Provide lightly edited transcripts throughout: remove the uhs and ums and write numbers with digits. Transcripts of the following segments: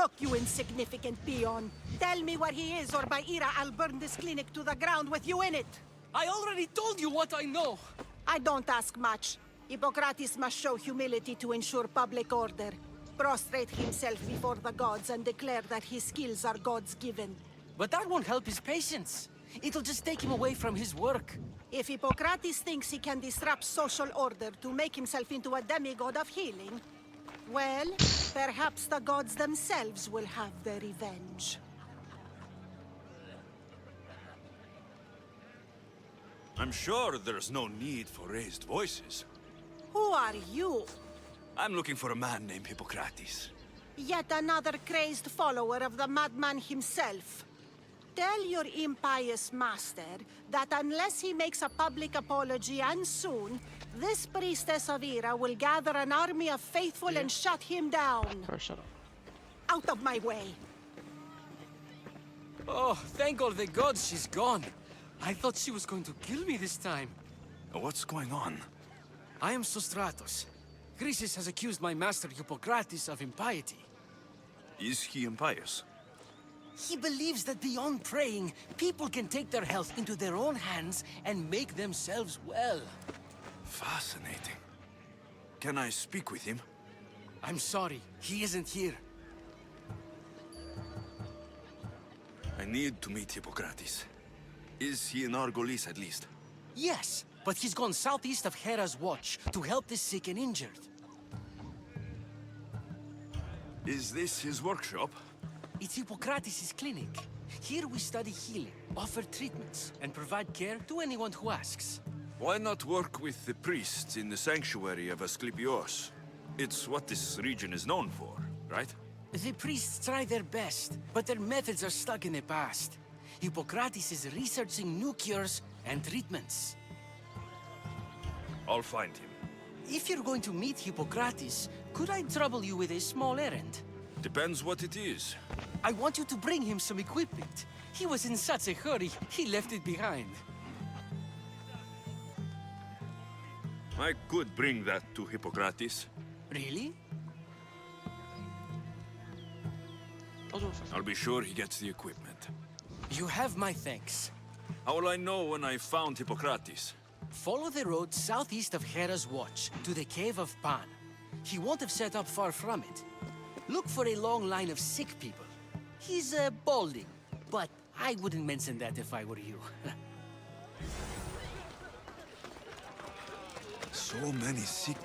Look, you insignificant peon. Tell me where he is, or by Ira, I'll burn this clinic to the ground with you in it. I already told you what I know. I don't ask much. Hippocrates must show humility to ensure public order. Prostrate himself before the gods and declare that his skills are God's given. But that won't help his patients. It'll just take him away from his work. If Hippocrates thinks he can disrupt social order to make himself into a demigod of healing, well, perhaps the gods themselves will have their revenge. I'm sure there's no need for raised voices. Who are you? I'm looking for a man named Hippocrates. Yet another crazed follower of the madman himself. Tell your impious master that unless he makes a public apology, and soon, this priestess of Ira will gather an army of faithful and shut him down. Or shut up. Out of my way. Oh, thank all the gods she's gone. I thought she was going to kill me this time. What's going on? I am Sostratos. Chrysis has accused my master Hippocrates of impiety. Is he impious? He believes that beyond praying, people can take their health into their own hands and make themselves well. Fascinating. Can I speak with him? I'm sorry, he isn't here. I need to meet Hippocrates. Is he in Argolis at least? Yes, but he's gone southeast of Hera's Watch to help the sick and injured. Is this his workshop? It's Hippocrates' clinic. Here we study healing, offer treatments, and provide care to anyone who asks. Why not work with the priests in the sanctuary of Asclepios? It's what this region is known for, right? The priests try their best, but their methods are stuck in the past. Hippocrates is researching new cures and treatments. I'll find him. If you're going to meet Hippocrates, could I trouble you with a small errand? Depends what it is. I want you to bring him some equipment. He was in such a hurry, he left it behind. I could bring that to Hippocrates. Really? I'll be sure he gets the equipment. You have my thanks. How will I know when I found Hippocrates? Follow the road southeast of Hera's Watch to the Cave of Pan. He won't have set up far from it. Look for a long line of sick people. He's balding, but I wouldn't mention that if I were you. So many sick...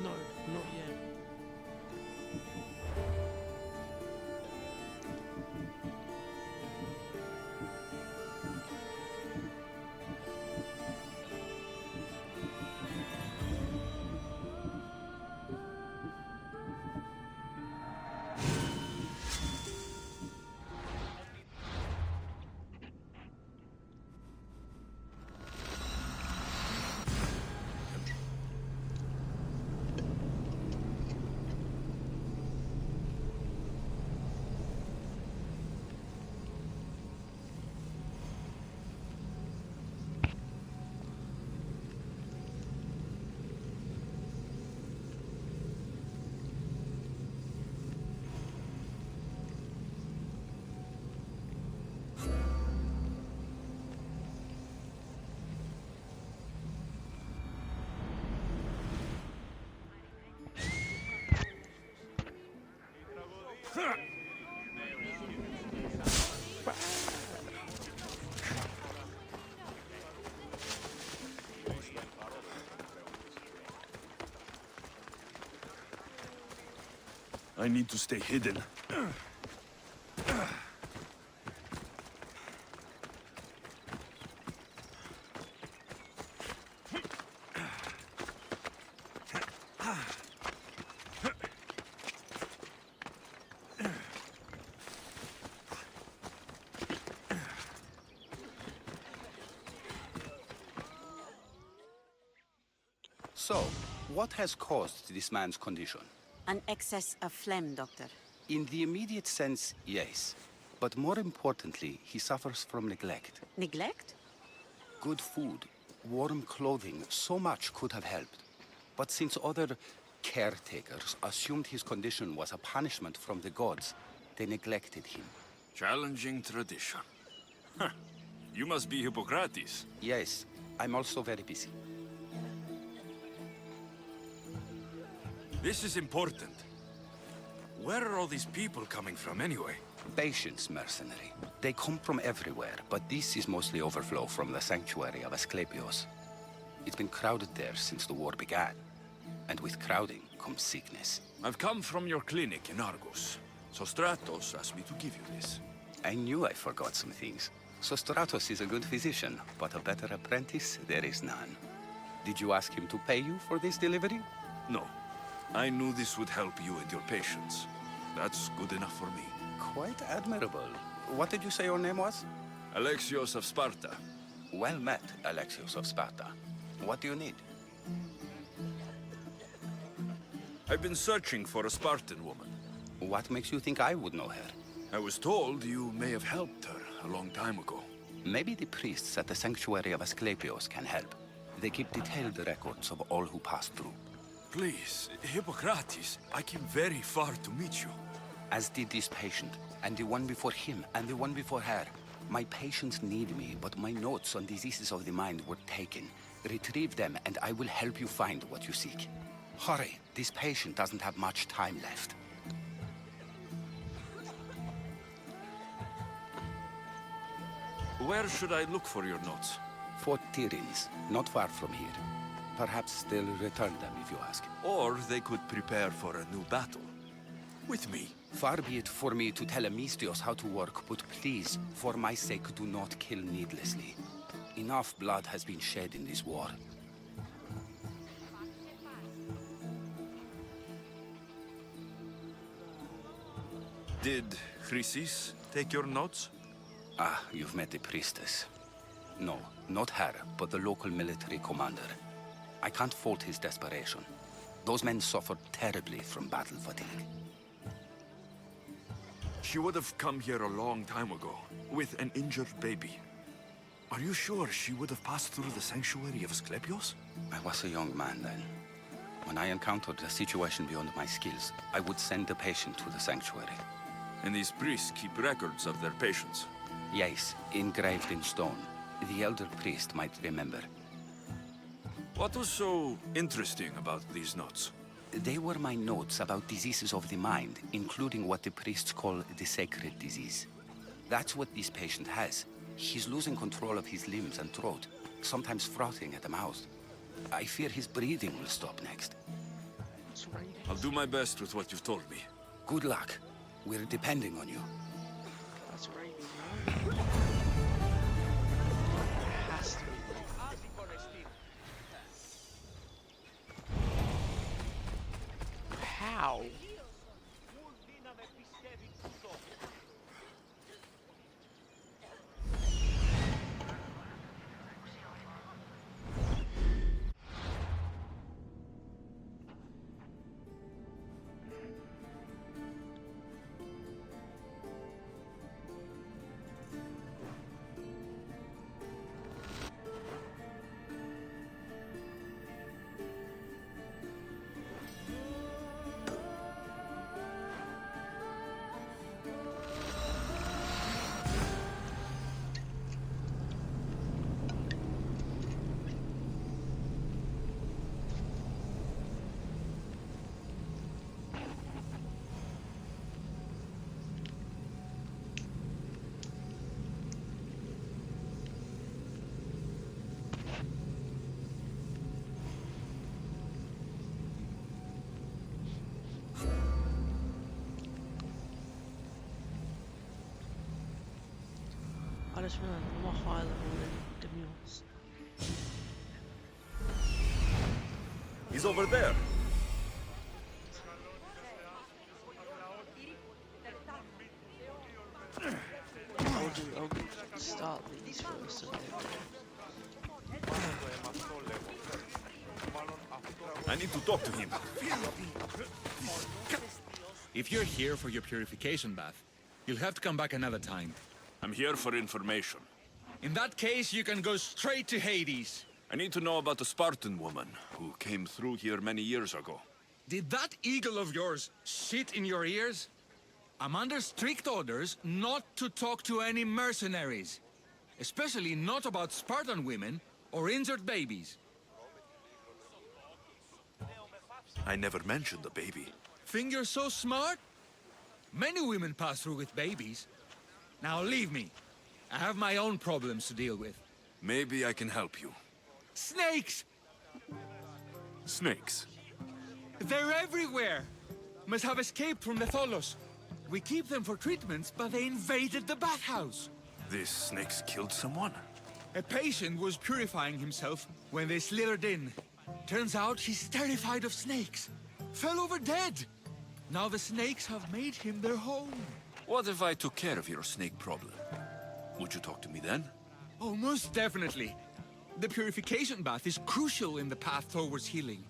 No, not yet. I need to stay hidden. So, What has caused this man's condition? An excess of phlegm, Doctor. In the immediate sense, yes. But more importantly, he suffers from neglect. Neglect? Good food, warm clothing, so much could have helped. But since other caretakers assumed his condition was a punishment from the gods, they neglected him. Challenging tradition. Huh. You must be Hippocrates. Yes, I'm also very busy. This is important. Where are all these people coming from anyway? Patience, mercenary. They come from everywhere, but this is mostly overflow from the sanctuary of Asclepios. It's been crowded there since the war began. And with crowding comes sickness. I've come from your clinic in Argos. So Stratos asked me to give you this. I knew I forgot some things. Sostratos is a good physician, but a better apprentice there is none. Did you ask him to pay you for this delivery? No. I knew this would help you and your patients. That's good enough for me. Quite admirable. What did you say your name was? Alexios of Sparta. Well met, Alexios of Sparta. What do you need? I've been searching for a Spartan woman. What makes you think I would know her? I was told you may have helped her a long time ago. Maybe the priests at the sanctuary of Asclepios can help. They keep detailed records of all who pass through. Please, Hippocrates, I came very far to meet you. As did this patient, and the one before him, and the one before her. My patients need me, but my notes on diseases of the mind were taken. Retrieve them, and I will help you find what you seek. Hurry, this patient doesn't have much time left. Where should I look for your notes? Fort Tyrins, not far from here. Perhaps they'll return them if you ask. Or they could prepare for a new battle. With me. Far be it for me to tell Amistios how to work, but please, for my sake, do not kill needlessly. Enough blood has been shed in this war. Did Chrysis take your notes? Ah, you've met the priestess. No, not her, but the local military commander. I can't fault his desperation. Those men suffered terribly from battle fatigue. She would have come here a long time ago, with an injured baby. Are you sure she would have passed through the sanctuary of Asclepios? I was a young man then. When I encountered a situation beyond my skills, I would send the patient to the sanctuary. And these priests keep records of their patients. Yes, engraved in stone. The elder priest might remember. What was so interesting about these notes? They were my notes about diseases of the mind, including what the priests call the sacred disease. That's what this patient has. He's losing control of his limbs and throat, sometimes frothing at the mouth. I fear his breathing will stop next. I'll do my best with what you've told me. Good luck. We're depending on you. That's rabies, right? It has to be. How? I just realized I'm a higher level than Demios. He's over there. I'll start these first and then... I need to talk to him. If you're here for your purification bath, you'll have to come back another time. I'm here for information. In that case, you can go straight to Hades. I need to know about the Spartan woman who came through here many years ago. Did that eagle of yours shit in your ears? I'm under strict orders not to talk to any mercenaries. Especially not about Spartan women or injured babies. I never mentioned the baby. Think you're so smart? Many women pass through with babies. Now leave me. I have my own problems to deal with. Maybe I can help you. Snakes! Snakes? They're everywhere! Must have escaped from the Tholos. We keep them for treatments, but they invaded the bathhouse. These snakes killed someone? A patient was purifying himself when they slithered in. Turns out he's terrified of snakes. Fell over dead. Now the snakes have made him their home. What if I took care of your snake problem? Would you talk to me then? Oh, most definitely. The purification bath is crucial in the path towards healing.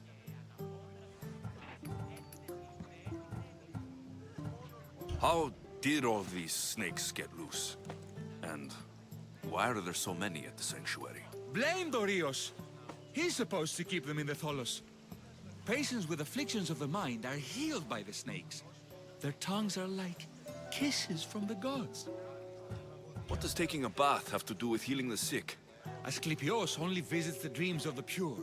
How did all these snakes get loose? And why are there so many at the sanctuary? Blame Dorios. He's supposed to keep them in the Tholos. Patients with afflictions of the mind are healed by the snakes. Their tongues are like kisses from the gods. What does taking a bath have to do with healing the sick? Asclepios only visits the dreams of the pure.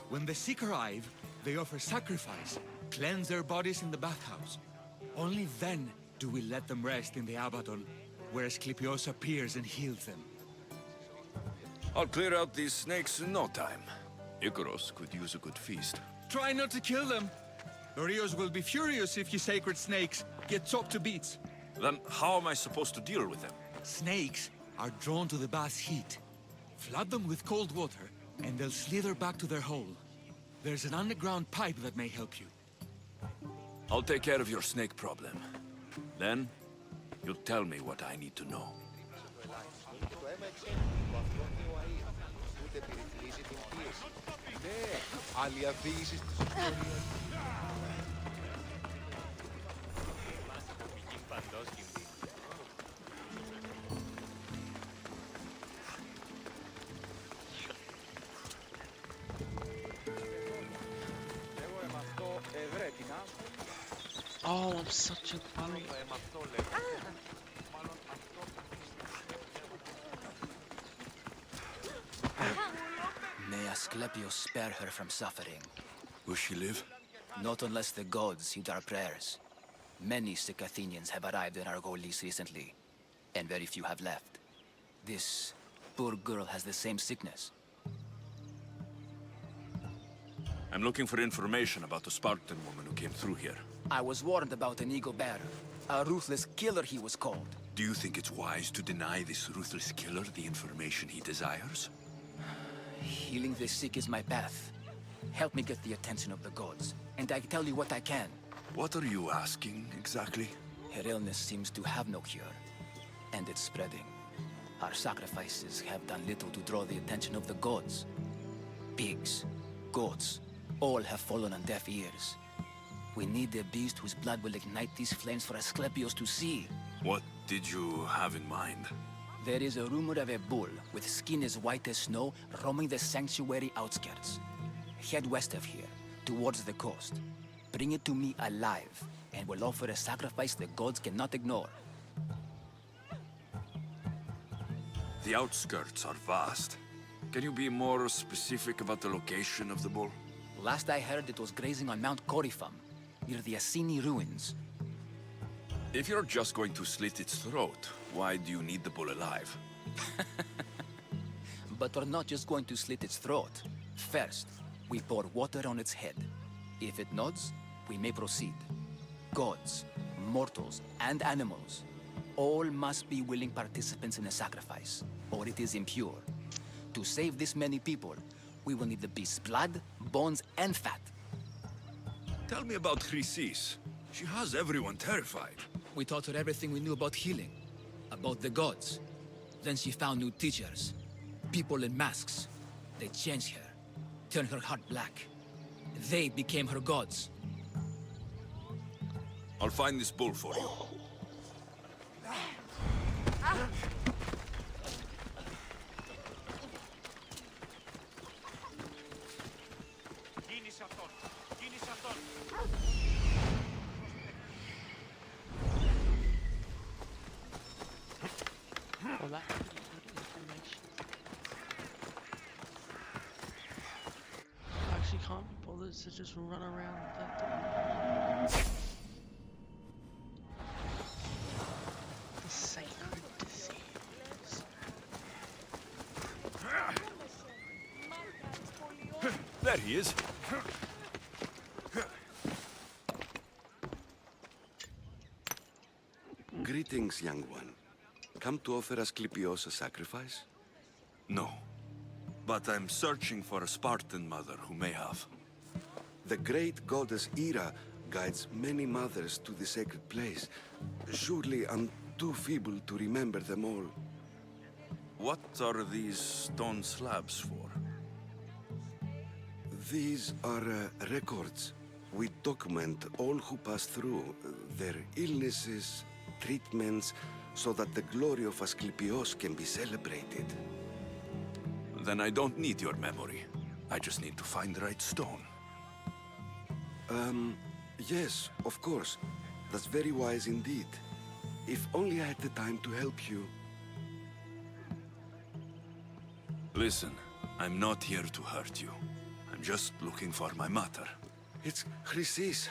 When the sick arrive, they offer sacrifice, cleanse their bodies in the bathhouse. Only then do we let them rest in the Abaddon, where Asclepios appears and heals them. I'll clear out these snakes in no time. Icaros could use a good feast. Try not to kill them. Dorios will be furious if you sacred snakes get chopped to bits. Then how am I supposed to deal with them? Snakes are drawn to the bath's heat. Flood them with cold water, and they'll slither back to their hole. There's an underground pipe that may help you. I'll take care of your snake problem. Then, you'll tell me what I need to know. Oh, I'm such a bully. May Asclepius spare her from suffering. Will she live? Not unless the gods heed our prayers. Many sick Athenians have arrived in Argolis recently, and very few have left. This poor girl has the same sickness. I'm looking for information about the Spartan woman who came through here. I was warned about an eagle bearer. A ruthless killer he was called. Do you think it's wise to deny this ruthless killer the information he desires? Healing the sick is my path. Help me get the attention of the gods, and I tell you what I can. What are you asking, exactly? Her illness seems to have no cure, and it's spreading. Our sacrifices have done little to draw the attention of the gods. Pigs, goats, all have fallen on deaf ears. We need a beast whose blood will ignite these flames for Asclepios to see. What did you have in mind? There is a rumor of a bull with skin as white as snow roaming the sanctuary outskirts. Head west of here, towards the coast. Bring it to me alive, and we'll offer a sacrifice the gods cannot ignore. The outskirts are vast. Can you be more specific about the location of the bull? Last I heard, it was grazing on Mount Corifum, near the Assini ruins. If you're just going to slit its throat, why do you need the bull alive? But we're not just going to slit its throat. First, we pour water on its head. If it nods, we may proceed. Gods, mortals, and animals, all must be willing participants in the sacrifice, or it is impure. To save this many people, we will need the beast's blood, bones, and fat. Tell me about Chrysis. She has everyone terrified. We taught her everything we knew about healing, about the gods. Then she found new teachers, people in masks. They changed her, turned her heart black. they became her gods. I'll find this bull for you. Well, that's pretty good information. I actually can't be bothered to just run around that door. The sacred disease. There he is. Greetings, young one. Come to offer Asclepios a sacrifice? No. But I'm searching for a Spartan mother who may have. The great goddess Ira guides many mothers to the sacred place. Surely I'm too feeble to remember them all. What are these stone slabs for? These are records. We document all who pass through, their illnesses, treatments, so that the glory of Asclepios can be celebrated. Then I don't need your memory. I just need to find the right stone. Yes, of course. That's very wise indeed. If only I had the time to help you. Listen, I'm not here to hurt you. I'm just looking for my mother. It's Chrysis.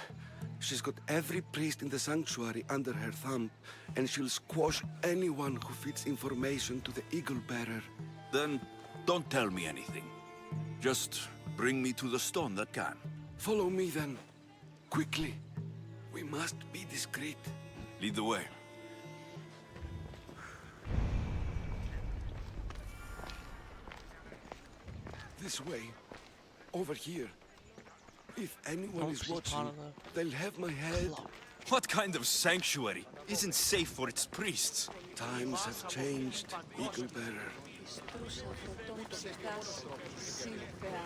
She's got every priest in the sanctuary under her thumb, and she'll squash anyone who feeds information to the Eagle Bearer. Then don't tell me anything. Just bring me to the stone that can. Follow me then. Quickly. We must be discreet. Lead the way. This way. Over here. If anyone is Obviously watching, part of the they'll have my head. plot. What kind of sanctuary isn't safe for its priests? Times have changed, Eagle Bearer. Στρούσα φωτών το σκάς, σύμφεα,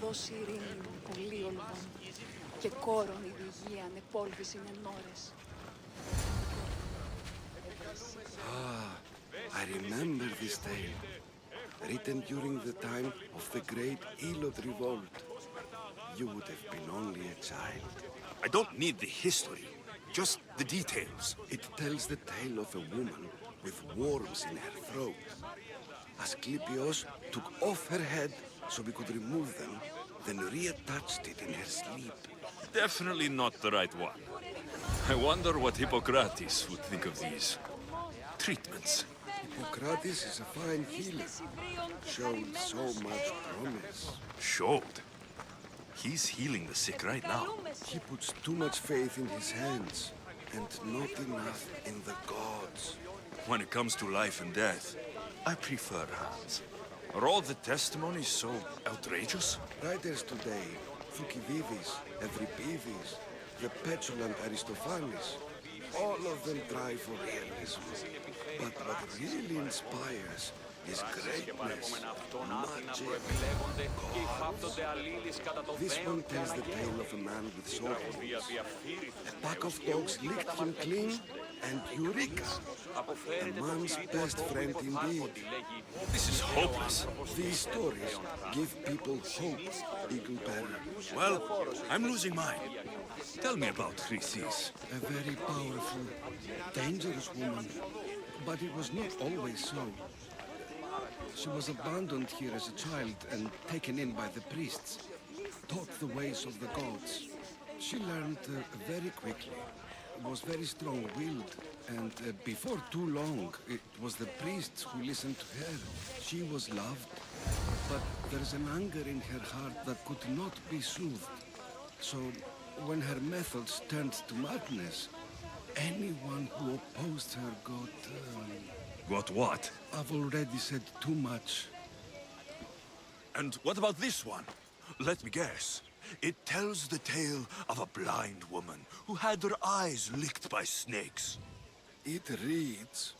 δώσει ειρήνη πολύολβων και κόρον η διηγία ανεπόλβησιν εν ώρες. I remember this tale. Written during the time of the great Elot revolt. You would have been only a child. I don't need the history, just the details. It tells the tale of a woman with worms in her throat. Asclepios took off her head so we could remove them, then reattached it in her sleep. Definitely not the right one. I wonder what Hippocrates would think of these treatments. Hippocrates is a fine healer. Showed so much promise. Showed? He's healing the sick right now. He puts too much faith in his hands, and not enough in the gods. When it comes to life and death, I prefer hands. Are all the testimonies so outrageous? Writers today, Thucydides, Euripides, the petulant Aristophanes, all of them try for realism. But what really inspires is greatness, magic, gods. This one tells the tale of a man with sword wounds. A pack of dogs licked him clean, and Eureka! A man's best friend indeed. This is hopeless. These stories give people hope, Eagle Bearer. Well, I'm losing mine. Tell me about Chrysis. A very powerful, dangerous woman. But it was not always so. She was abandoned here as a child and taken in by the priests, taught the ways of the gods. She learned very quickly, was very strong-willed, and before too long, it was the priests who listened to her. She was loved, but there's an anger in her heart that could not be soothed. So, when her methods turned to madness, anyone who opposed her got... Got what? I've already said too much. And what about this one? Let me guess. It tells the tale of a blind woman who had her eyes licked by snakes. It reads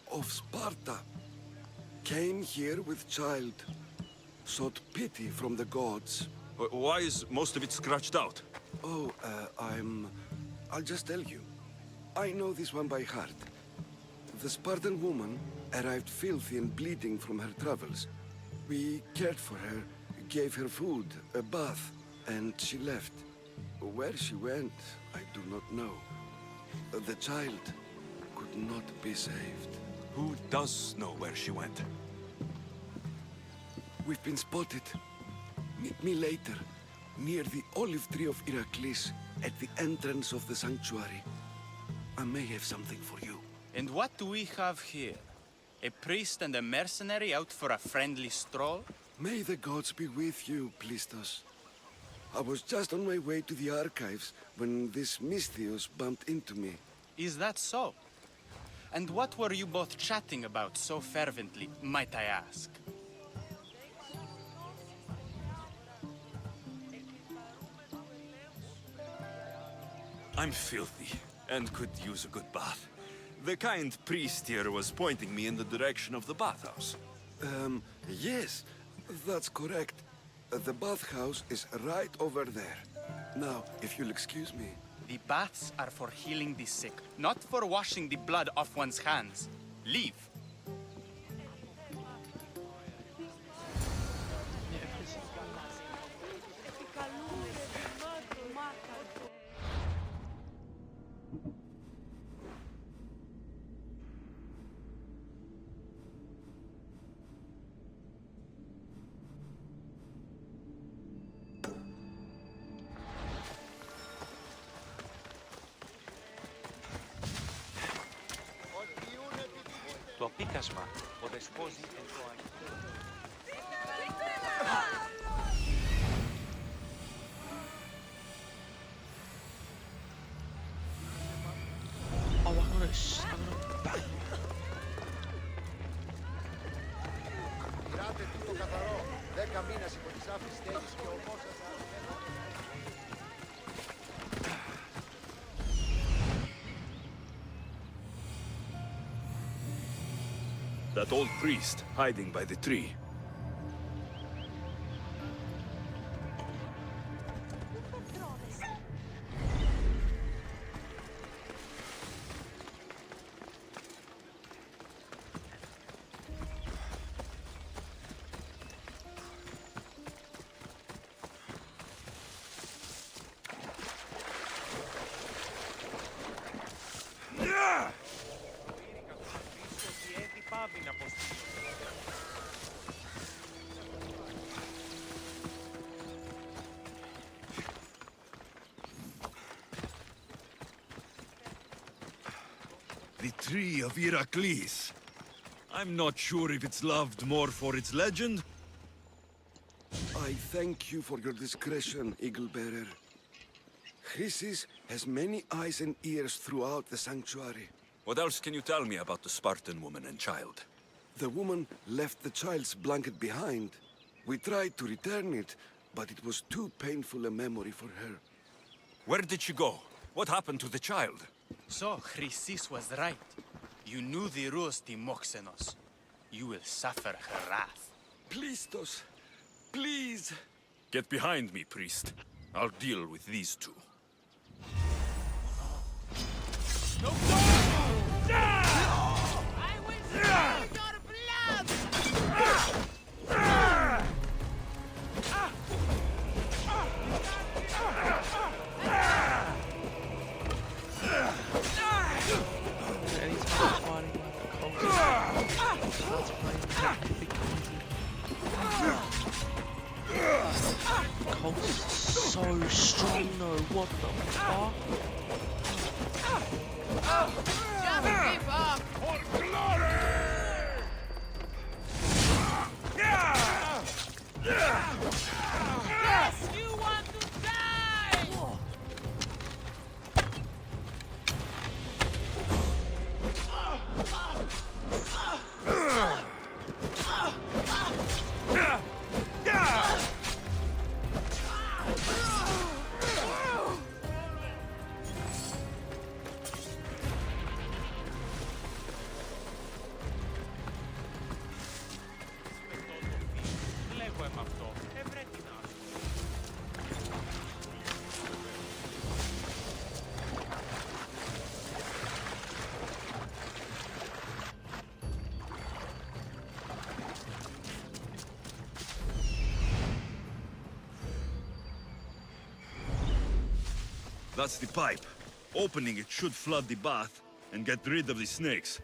of Sparta. Came here with child, sought pity from the gods, Why is most of it scratched out? Oh, I'll just tell you. I know this one by heart. The Spartan woman arrived filthy and bleeding from her travels. We cared for her, gave her food, a bath, and she left. Where she went, I do not know. The child could not be saved. Who does know where she went? We've been spotted. Meet me later, near the olive tree of Heracles, at the entrance of the sanctuary. I may have something for you. And what do we have here? A priest and a mercenary out for a friendly stroll? May the gods be with you, Plistos. I was just on my way to the archives when this Misthios bumped into me. Is that so? And what were you both chatting about so fervently, might I ask? I'm filthy, and could use a good bath. The kind priest here was pointing me in the direction of the bathhouse. Yes, that's correct. The bathhouse is right over there. Now, if you'll excuse me. The baths are for healing the sick, not for washing the blood off one's hands. Leave. Το απίκασμα, ο δεσπόζει εν το ανοιχτό. Oh, I'm gonna bang. Πειράτε τούτο καθαρό. 10 μήνες υπό τις άφης στέλνης και ο Μόσας. That old priest hiding by the tree. The tree of Heracles. I'm not sure if it's loved more for its legend. I thank you for your discretion, Eagle Bearer. Chrysis has many eyes and ears throughout the sanctuary. What else can you tell me about the Spartan woman and child? The woman left the child's blanket behind. We tried to return it, but it was too painful a memory for her. Where did she go? What happened to the child? So, Chrysis was right. You knew the rules, Timoxenos. You will suffer her wrath. Plistos, please. Get behind me, priest. I'll deal with these two. No! I will see your blood! Anytime fighting like a cold, starts playing big Colt's so strong though, what the fuck? Just give up! For glory! Yes, you want to die! That's the pipe. Opening it should flood the bath and get rid of the snakes.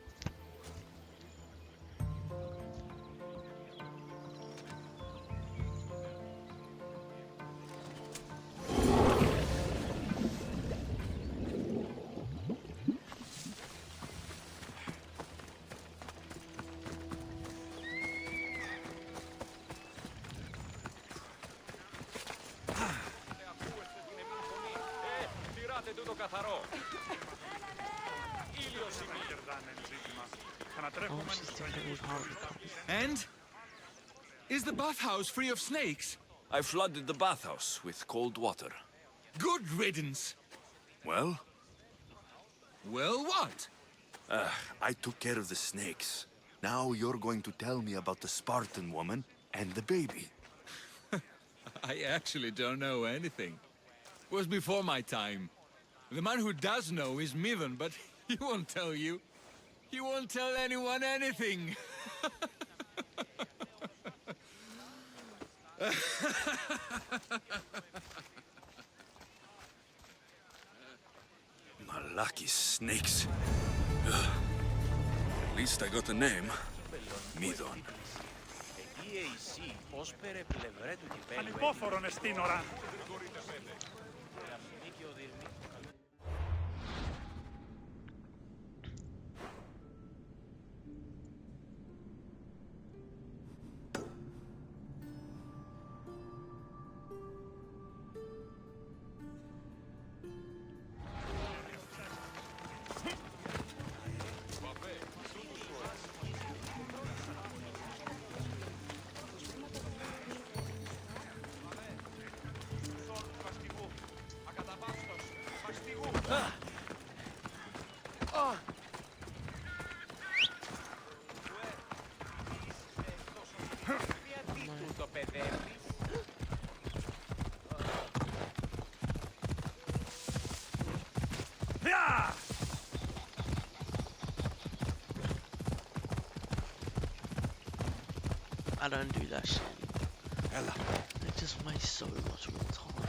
And? Is the bathhouse free of snakes? I flooded the bathhouse with cold water. Good riddance. Well? Well, what? I took care of the snakes. Now you're going to tell me about the Spartan woman and the baby. I actually don't know anything. It was before my time. The man who does know is Midon, but he won't tell you. He won't tell anyone anything. Malaki snakes. At least I got a name. Midon. Ανυπόφορον εστίν ώρα. I don't do that shit. It just wastes so much more time.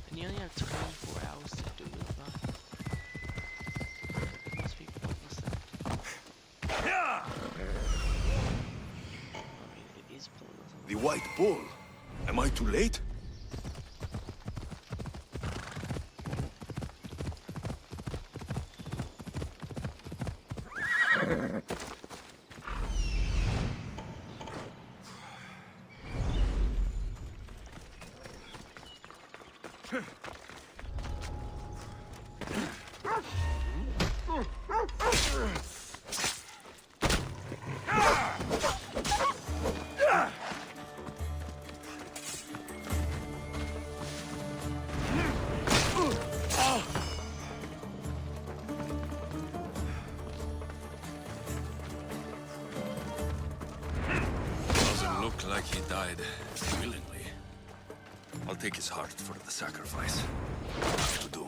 And you only have 24 hours to do it, man. It must be pointless then. I mean, it is pointless. The White Bull. Am I too late? Doesn't look like he died willingly. I'll take his heart for the sacrifice. Have to do.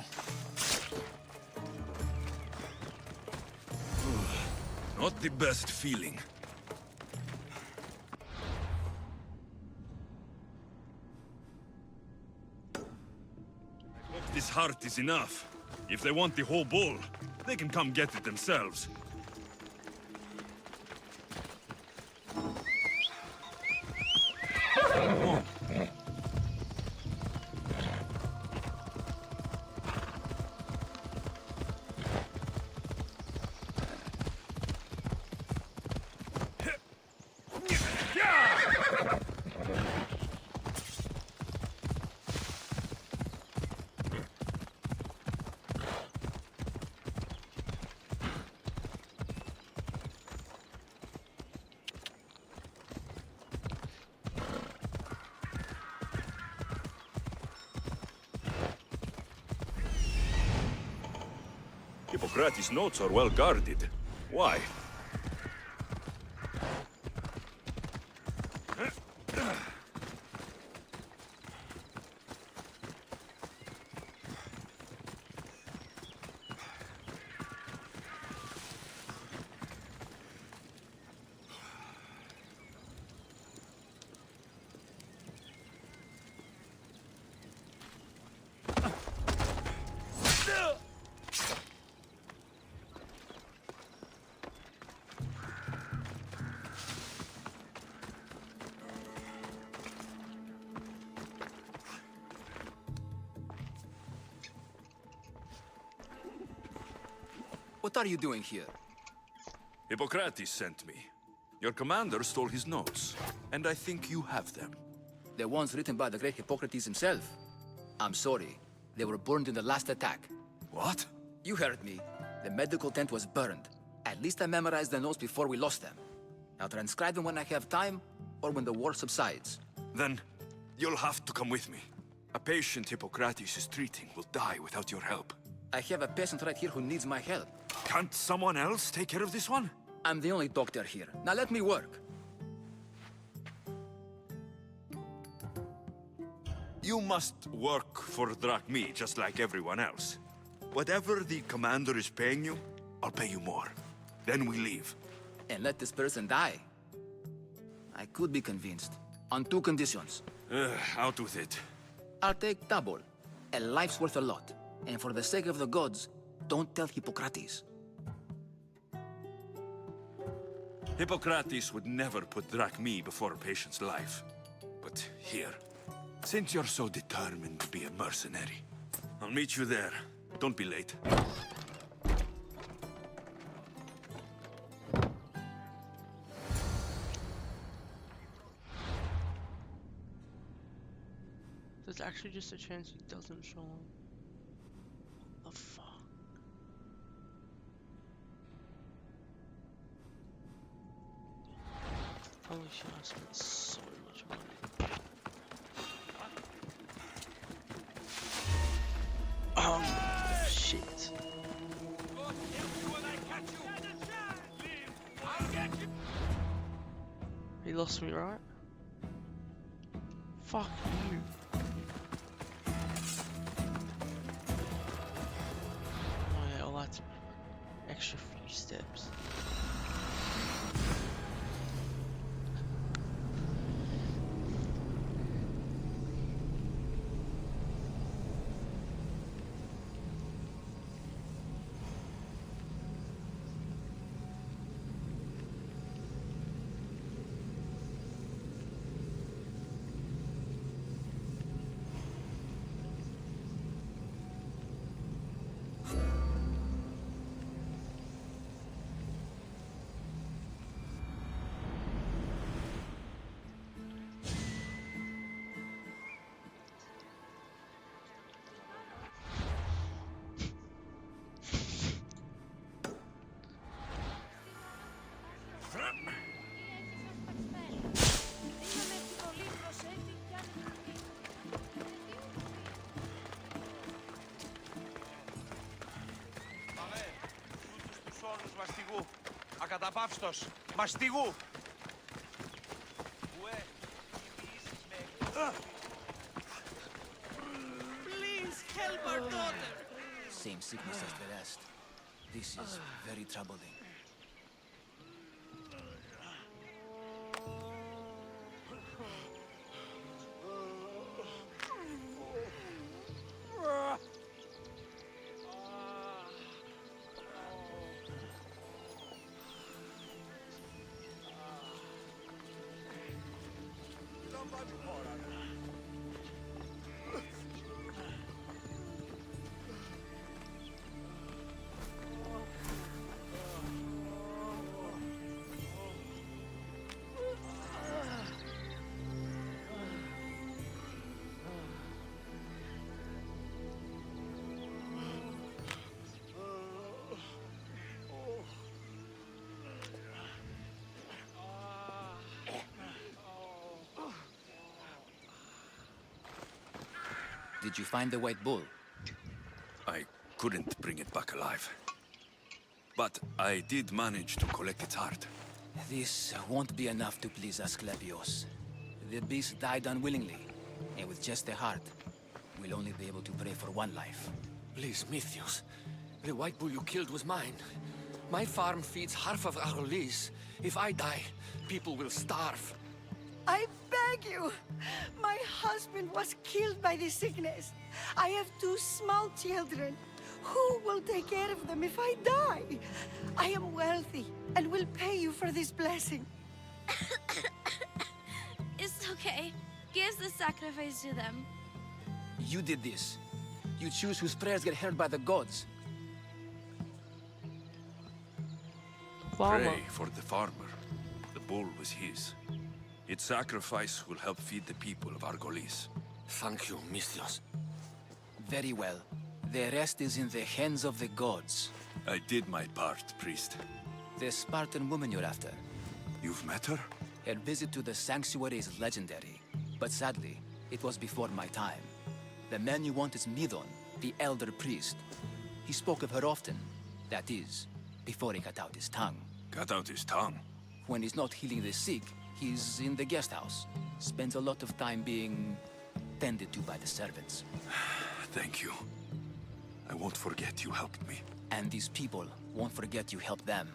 Not the best feeling. I hope this heart is enough. If they want the whole bull, they can come get it themselves. Hippocrates' notes are well guarded. Why? What are you doing here? Hippocrates sent me. Your commander stole his notes, and I think you have them. The ones written by the great Hippocrates himself. I'm sorry. They were burned in the last attack. What? You heard me. The medical tent was burned. At least I memorized the notes before we lost them. I'll transcribe them when I have time, or when the war subsides. Then, you'll have to come with me. A patient Hippocrates is treating will die without your help. I have a patient right here who needs my help. Can't someone else take care of this one? I'm the only doctor here. Now let me work. You must work for Drachmi, just like everyone else. Whatever the commander is paying you, I'll pay you more. Then we leave. And let this person die. I could be convinced. On 2 conditions. Out with it. I'll take double. A life's worth a lot. And for the sake of the gods, don't tell Hippocrates. Hippocrates would never put Drachmi before a patient's life. But here, since you're so determined to be a mercenary, I'll meet you there. Don't be late. There's actually just a chance he doesn't show up. What the fuck? Holy shit, I spent so much money. Shit. He lost me, right? Fuck you. Oh yeah, well that's extra few steps. Μαστιγού. Ακαταπαύστος. Μαστιγού. Please help our daughter. Same sickness as the rest. This is very troubling. Did you find the white bull? I couldn't bring it back alive. But I did manage to collect its heart. This won't be enough to please Asclepios. The beast died unwillingly, and with just the heart, we'll only be able to pray for one life. Please, Mythios. The white bull you killed was mine. My farm feeds half of Arolis. If I die, people will starve. I beg you! My husband was killed by this sickness. I have 2 small children. Who will take care of them if I die? I am wealthy and will pay you for this blessing. It's okay. Give the sacrifice to them. You did this. You choose whose prayers get heard by the gods. farmer. pray for the farmer. The bull was his. Its sacrifice will help feed the people of Argolis. Thank you, Misthios. Very well. The rest is in the hands of the gods. I did my part, priest. The Spartan woman you're after. You've met her? Her visit to the sanctuary is legendary, but sadly, it was before my time. The man you want is Midon, the elder priest. He spoke of her often. That is, before he cut out his tongue. Cut out his tongue? When he's not healing the sick, he's in the guest house. Spends a lot of time being tended to by the servants. Thank you. I won't forget you helped me. And these people won't forget you helped them.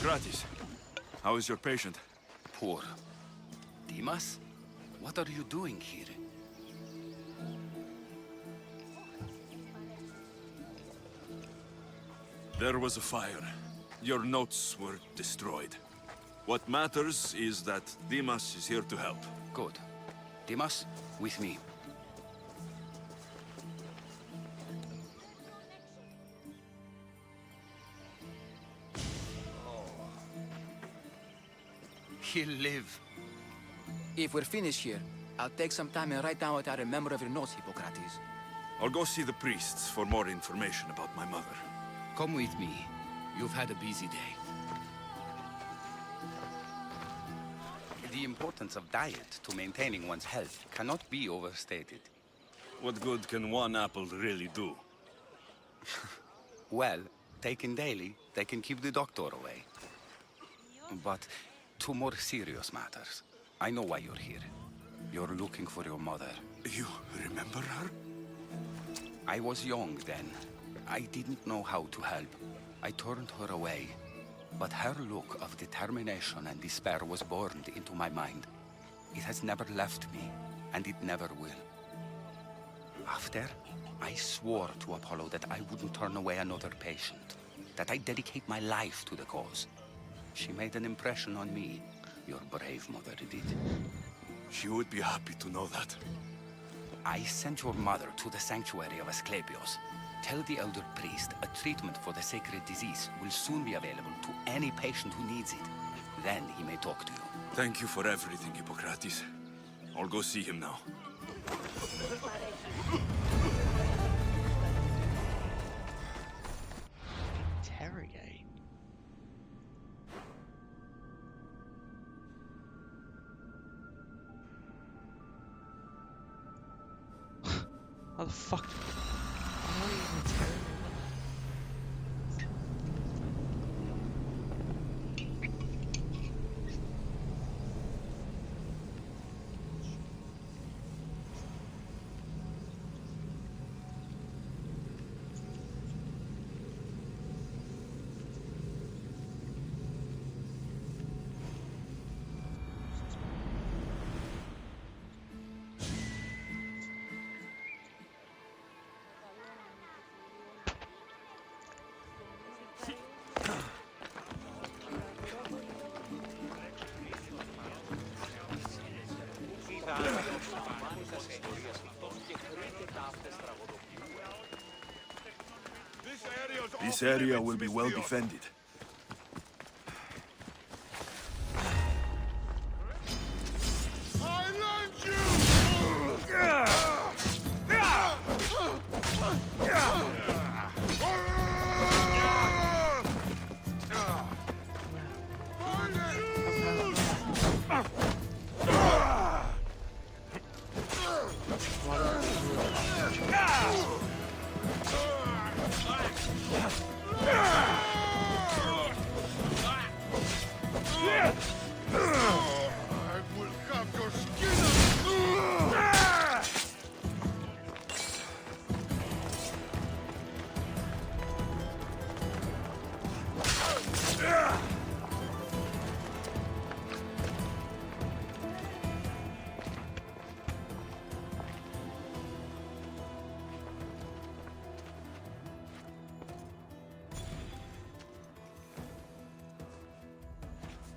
Gratis. How is your patient? Poor. Dimas? What are you doing here? There was a fire. Your notes were destroyed. What matters is that Dimas is here to help. Good. Dimas, with me. He'll live. If we're finished here, I'll take some time and write down what I remember of your notes, Hippocrates. I'll go see the priests for more information about my mother. Come with me. You've had a busy day. The importance of diet to maintaining one's health cannot be overstated. What good can one apple really do? Well, taken daily, they can keep the doctor away. But to more serious matters. I know why you're here. You're looking for your mother. You remember her? I was young then. I didn't know how to help. I turned her away. But her look of determination and despair was burned into my mind. It has never left me, and it never will. After, I swore to Apollo that I wouldn't turn away another patient, that I'd dedicate my life to the cause. She made an impression on me. Your brave mother did. She would be happy to know that. I sent your mother to the sanctuary of Asclepios. Tell the elder priest a treatment for the sacred disease will soon be available to any patient who needs it. Then he may talk to you. Thank you for everything, Hippocrates. I'll go see him now. Interrogate. How the fuck? How are you interrogating? This area will be well defended.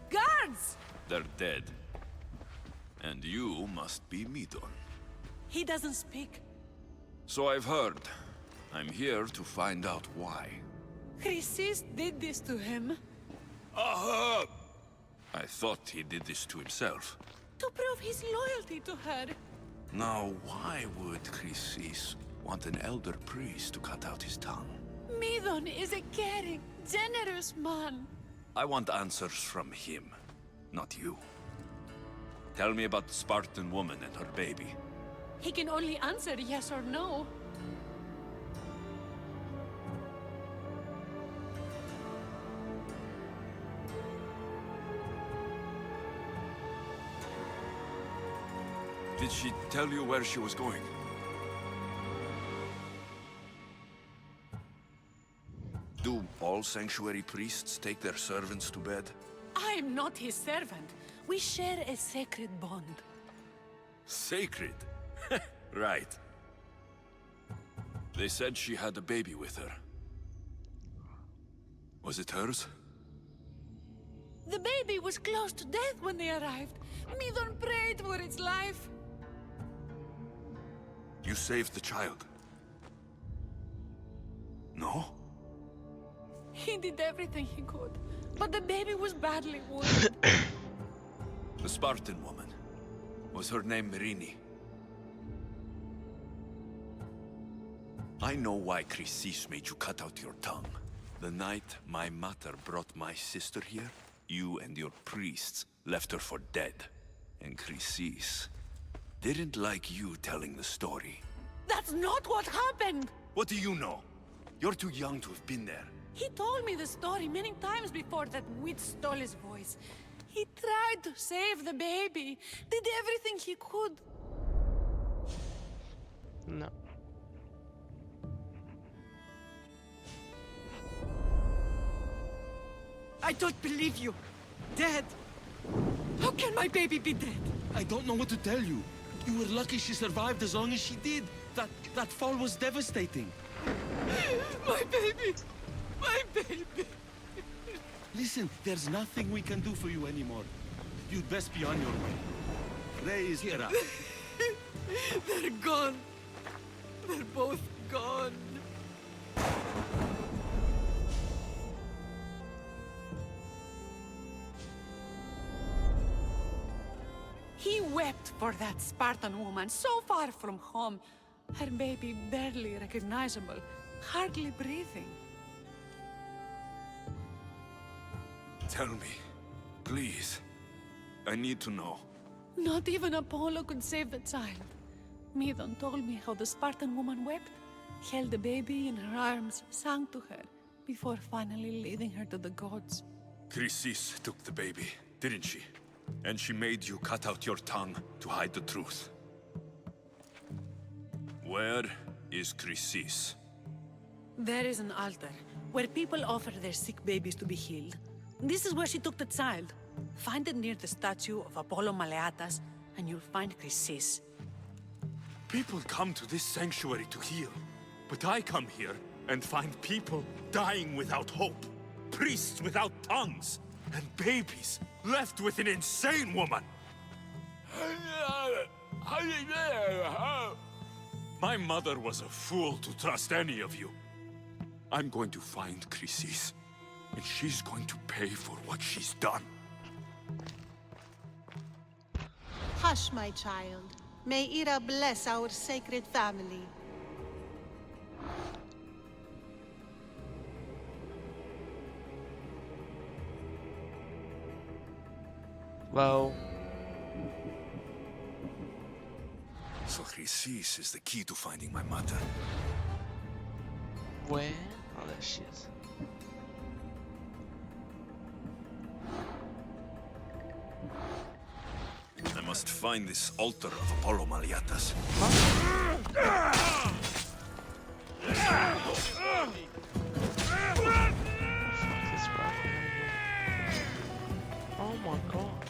Guards! They're dead. And you must be Midon. He doesn't speak. So I've heard. I'm here to find out why. Chrysis did this to him. Aha! I thought he did this to himself. To prove his loyalty to her. Now, why would Chrysis want an elder priest to cut out his tongue? Midon is a caring, generous man. I want answers from him, not you. Tell me about the Spartan woman and her baby. He can only answer yes or no. Did she tell you where she was going? Do all sanctuary priests take their servants to bed? I'm not his servant. We share a sacred bond. Sacred? Right. They said she had a baby with her. Was it hers? The baby was close to death when they arrived. Midon prayed for its life. You saved the child? No? He did everything he could, but the baby was badly wounded. The Spartan woman. Was her name Merini? I know why Chrysis made you cut out your tongue. The night my mother brought my sister here, you and your priests left her for dead. And Chrysis didn't like you telling the story. That's not what happened! What do you know? You're too young to have been there. He told me the story many times before that witch stole his voice. He tried to save the baby, did everything he could. No. I don't believe you. Dead. How can my baby be dead? I don't know what to tell you. You were lucky she survived as long as she did. That fall was devastating. My baby! My baby! Listen, there's nothing we can do for you anymore. You'd best be on your way. Raise here up. They're gone. They're both gone. He wept for that Spartan woman, so far from home. Her baby barely recognizable, hardly breathing. Tell me, please. I need to know. Not even Apollo could save the child. Midon told me how the Spartan woman wept, held the baby in her arms, sang to her, before finally leading her to the gods. Chrysis took the baby, didn't she? And she made you cut out your tongue to hide the truth. Where is Chrysis? There is an altar, where people offer their sick babies to be healed. This is where she took the child. Find it near the statue of Apollo Maleatas, and you'll find Chrysis. People come to this sanctuary to heal. But I come here and find people dying without hope. Priests without tongues. And babies left with an insane woman. My mother was a fool to trust any of you. I'm going to find Chrysis, and she's going to pay for what she's done. Hush, my child. May Ira bless our sacred family. Well, So Chrysis is the key to finding my mother. where? Oh, there she is. I must find this altar of Apollo Maliatas. Oh my god.